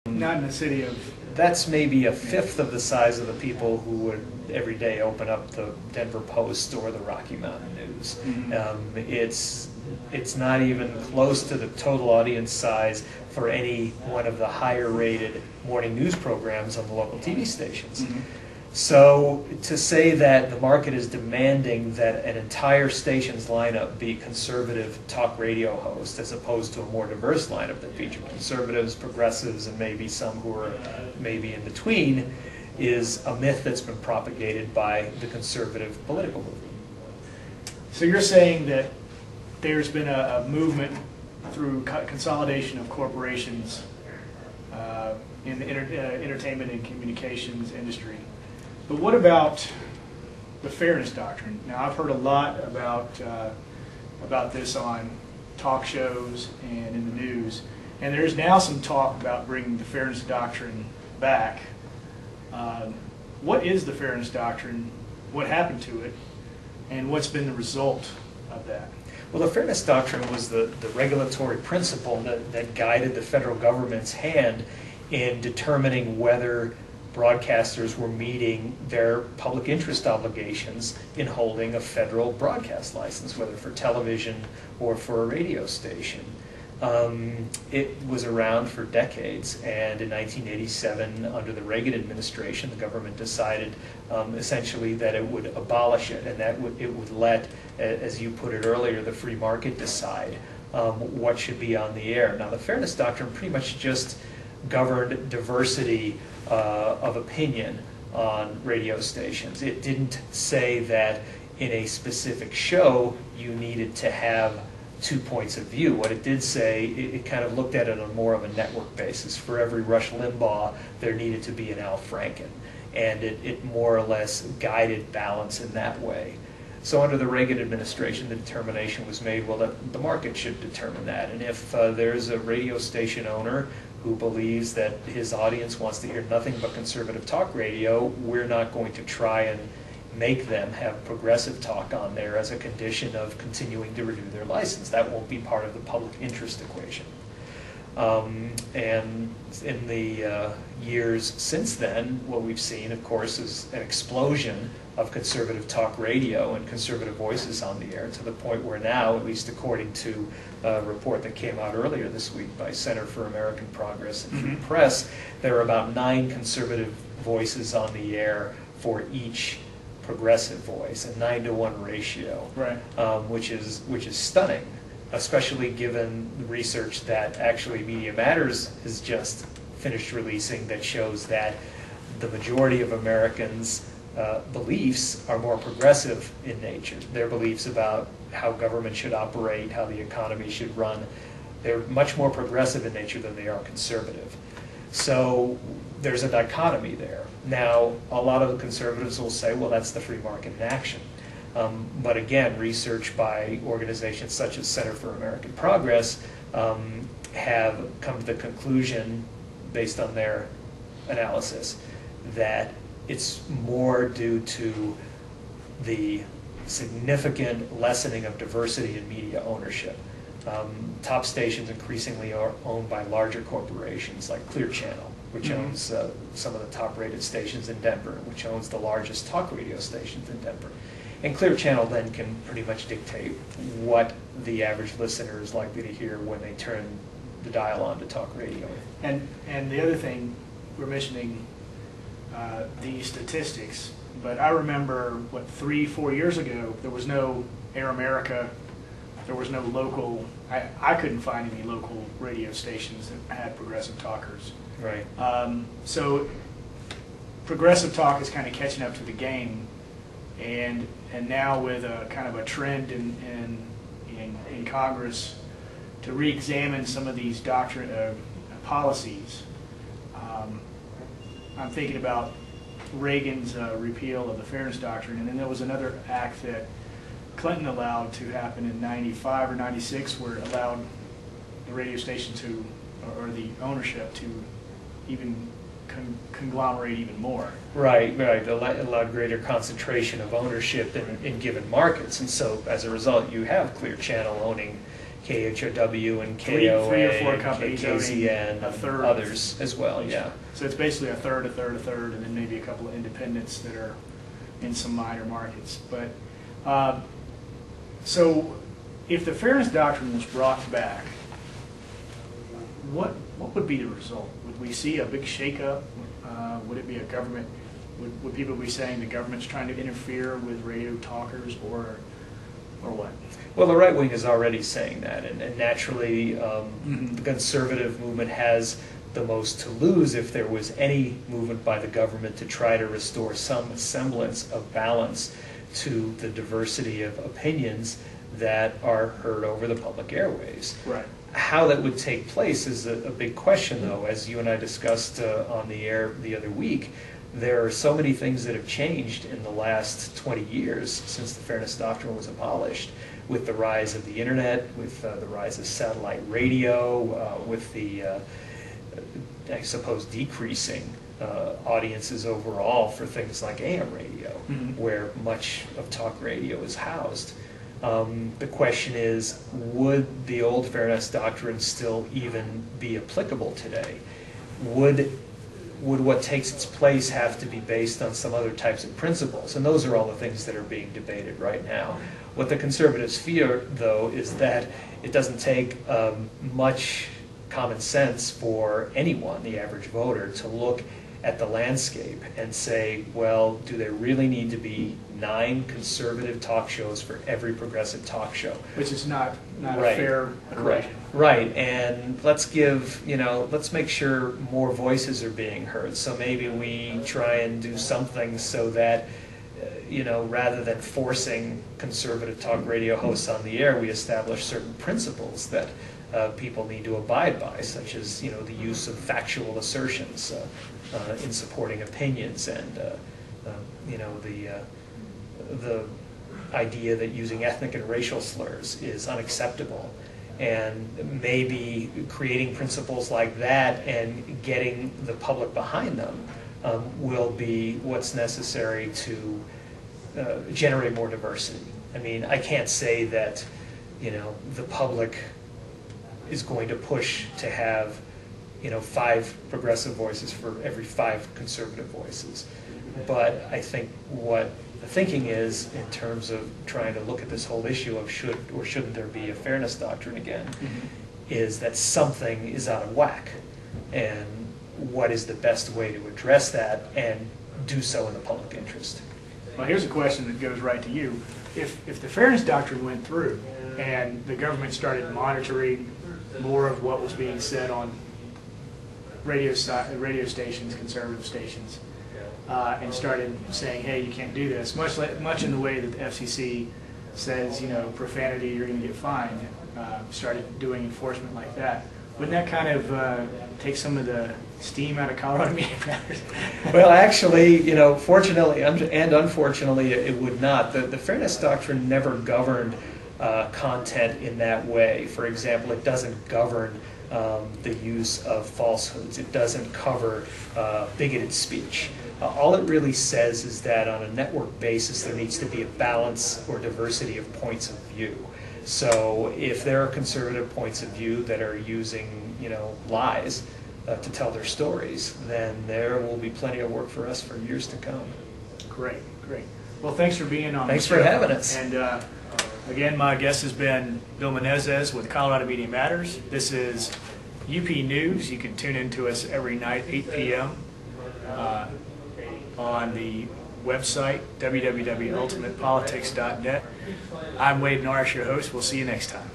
Not in the city of... That's maybe a fifth of the size of the people who would every day open up the Denver Post or the Rocky Mountain News. It's not even close to the total audience size for any one of the higher rated morning news programs on the local TV stations. So to say that the market is demanding that an entire station's lineup be conservative talk radio hosts as opposed to a more diverse lineup that featured conservatives, progressives, and maybe some who are maybe in between is a myth that's been propagated by the conservative political movement. So you're saying that there's been a movement through consolidation of corporations in the entertainment and communications industry. But what about the fairness doctrine? Now, I've heard a lot about this on talk shows and in the news, and there's now some talk about bringing the fairness doctrine back. What is the fairness doctrine? What happened to it? And what's been the result of that? Well, the fairness doctrine was the regulatory principle that guided the federal government's hand in determining whether broadcasters were meeting their public interest obligations in holding a federal broadcast license, whether for television or for a radio station. It was around for decades, and in 1987, under the Reagan administration, the government decided essentially that it would abolish it, and that it would let, as you put it earlier, the free market decide what should be on the air. Now, the fairness doctrine pretty much just governed diversity of opinion on radio stations. It didn't say that in a specific show you needed to have 2 points of view. What it did say, it kind of looked at it on more of a network basis. For every Rush Limbaugh, there needed to be an Al Franken. And it more or less guided balance in that way. So under the Reagan administration, the determination was made, well, that the market should determine that. And if there's a radio station owner who believes that his audience wants to hear nothing but conservative talk radio, we're not going to try and make them have progressive talk on there as a condition of continuing to renew their license. That won't be part of the public interest equation. And in the years since then, what we've seen, of course, is an explosion of conservative talk radio and conservative voices on the air, to the point where now, at least according to a report that came out earlier this week by Center for American Progress and Free Press, there are about 9 conservative voices on the air for each progressive voice, a 9-to-1 ratio, right. which is stunning, especially given the research that actually Media Matters has just finished releasing that shows that the majority of Americans' beliefs are more progressive in nature. Their beliefs about how government should operate, how the economy should run, they're much more progressive in nature than they are conservative. So there's a dichotomy there. Now, a lot of the conservatives will say, well, that's the free market in action. But again, research by organizations such as Center for American Progress have come to the conclusion, based on their analysis, that it's more due to the significant lessening of diversity in media ownership. Top stations increasingly are owned by larger corporations like Clear Channel, which owns some of the top-rated stations in Denver, which owns the largest talk radio stations in Denver. And Clear Channel then can pretty much dictate what the average listener is likely to hear when they turn the dial on to talk radio. And the other thing, we're mentioning the statistics, but I remember, what, 3-4 years ago, there was no Air America, there was no local, I couldn't find any local radio stations that had progressive talkers. Right. So progressive talk is kind of catching up to the game, and now with a kind of a trend in Congress to re-examine some of these policies. I'm thinking about Reagan's repeal of the Fairness Doctrine, and then there was another act that Clinton allowed to happen in 95 or 96, where it allowed the radio station to, or the ownership to even conglomerate even more. Right. It allowed greater concentration of ownership in given markets, and so as a result you have Clear Channel owning, KHOW and Three or KOA four and companies owning KZN a and third. others as well, yeah. So it's basically a third, and then maybe a couple of independents that are in some minor markets. But so if the fairness doctrine was brought back, what would be the result? Would we see a big shakeup? Would it be a government? Would people be saying the government's trying to interfere with radio talkers, or what? Well, the right wing is already saying that, and naturally, the conservative movement has the most to lose if there was any movement by the government to try to restore some semblance of balance to the diversity of opinions that are heard over the public airwaves. Right. How that would take place is a big question, though. As you and I discussed on the air the other week, there are so many things that have changed in the last 20 years since the Fairness Doctrine was abolished, with the rise of the internet, with the rise of satellite radio, with the, I suppose, decreasing audiences overall for things like AM radio, where much of talk radio is housed. The question is, would the old Fairness Doctrine still even be applicable today? Would what takes its place have to be based on some other types of principles? And those are all the things that are being debated right now. What the conservatives fear, though, is that it doesn't take much common sense for anyone, the average voter, to look at the landscape and say, well, do there really need to be 9 conservative talk shows for every progressive talk show? Which is not Right. a fair equation. Right, and let's make sure more voices are being heard. So maybe we try and do something so that, rather than forcing conservative talk radio hosts on the air, we establish certain principles that people need to abide by, such as, the use of factual assertions in supporting opinions, and, the idea that using ethnic and racial slurs is unacceptable. And maybe creating principles like that and getting the public behind them will be what's necessary to generate more diversity. I mean, I can't say that, the public is going to push to have, 5 progressive voices for every 5 conservative voices. But I think what the thinking is, in terms of trying to look at this whole issue of should or shouldn't there be a fairness doctrine again, is that something is out of whack. And what is the best way to address that and do so in the public interest? Well, here's a question that goes right to you. If the fairness doctrine went through and the government started monitoring more of what was being said on radio stations, conservative stations, and started saying, hey, you can't do this, much in the way that the FCC says, profanity, you're going to get fined, started doing enforcement like that. Wouldn't that kind of take some of the steam out of Colorado Media Matters? Well, actually, fortunately and unfortunately, it would not. The Fairness Doctrine never governed content in that way. For example, it doesn't govern the use of falsehoods. It doesn't cover bigoted speech. All it really says is that on a network basis, there needs to be a balance or diversity of points of view. So if there are conservative points of view that are using, lies to tell their stories, then there will be plenty of work for us for years to come. Great. Well, thanks for being on. Thanks for having us. And again, my guest has been Bill Menezes with Colorado Media Matters. This is UP News. You can tune in to us every night, 8 p.m. On the website, www.ultimatepolitics.net. I'm Wade Norris, your host. We'll see you next time.